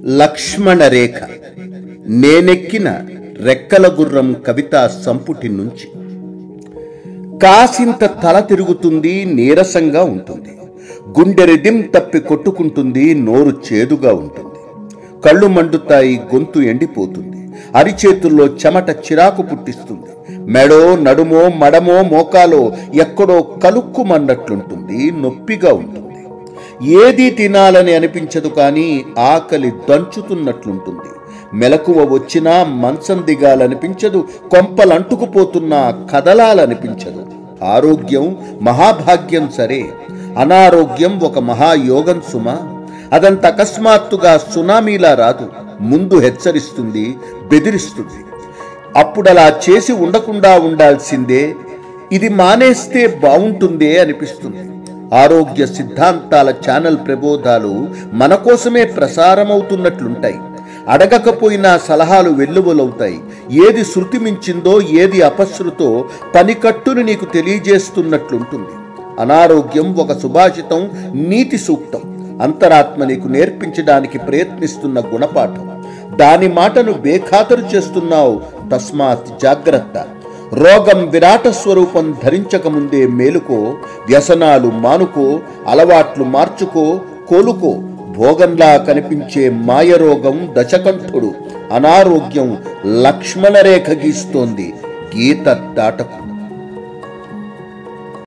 లక్ష్మణ రేఖ నేనెక్కిన రెక్కల గుర్రం కవితా సంపుటి నుంచి. కాసింత తల తిరుగుతుంది, నీరసంగా ఉంటుంది. గుండె రిదిం తప్పి కొట్టుకుంటుంది, నోరు చేదుగా ఉంటుంది. కళ్ళు మండుతాయి, గొంతు ఎండిపోతుంది. అరిచేతుల్లో చెమట చిరాకు పుట్టిస్తుంది. మెడో నడుమో మడమో మోకాలో ఎక్కడో కలుక్కుమన్నట్లుంటుంది, నొప్పిగా ఉంటుంది. ఏదీ తినాలని అనిపించదు, కానీ ఆకలి దంచుతున్నట్లుంటుంది. మెలకువ వచ్చినా మంచం దిగాలనిపించదు, కొంపలంటుకుపోతున్నా కదలాలనిపించదు. ఆరోగ్యం మహాభాగ్యం సరే, అనారోగ్యం ఒక మహాయోగం సుమ. అదంత అకస్మాత్తుగా సునామీలా రాదు, ముందు హెచ్చరిస్తుంది, బెదిరిస్తుంది. అప్పుడలా చేసి ఉండకుండా ఉండాల్సిందే. ఇది మానేస్తే బావుంటుందే అనిపిస్తుంది. ఆరోగ్య సిద్ధాంతాల ఛానల్ ప్రబోధాలు మన కోసమే ప్రసారమవుతున్నట్లుంటాయి. అడగకపోయినా సలహాలు వెల్లువలవుతాయి. ఏది శృతి మించిందో, ఏది అపశృతో పనికట్టును నీకు తెలియజేస్తున్నట్లుంటుంది. అనారోగ్యం ఒక సుభాషితం, నీతి సూక్తం. అంతరాత్మ నీకు నేర్పించడానికి ప్రయత్నిస్తున్న గుణపాఠం. దాని మాటను బేఖాతరు చేస్తున్నావు, తస్మాత్ జాగ్రత్త. రోగం విరాట స్వరూపం ధరించకముందే మేలుకో. వ్యసనాలు మానుకో, అలవాట్లు మార్చుకో, కోలుకో. భోగంలా కనిపించే మాయరోగం దశకంఠుడు. అనారోగ్యం లక్ష్మణ రేఖ గీస్తోంది, గీత దాటకు.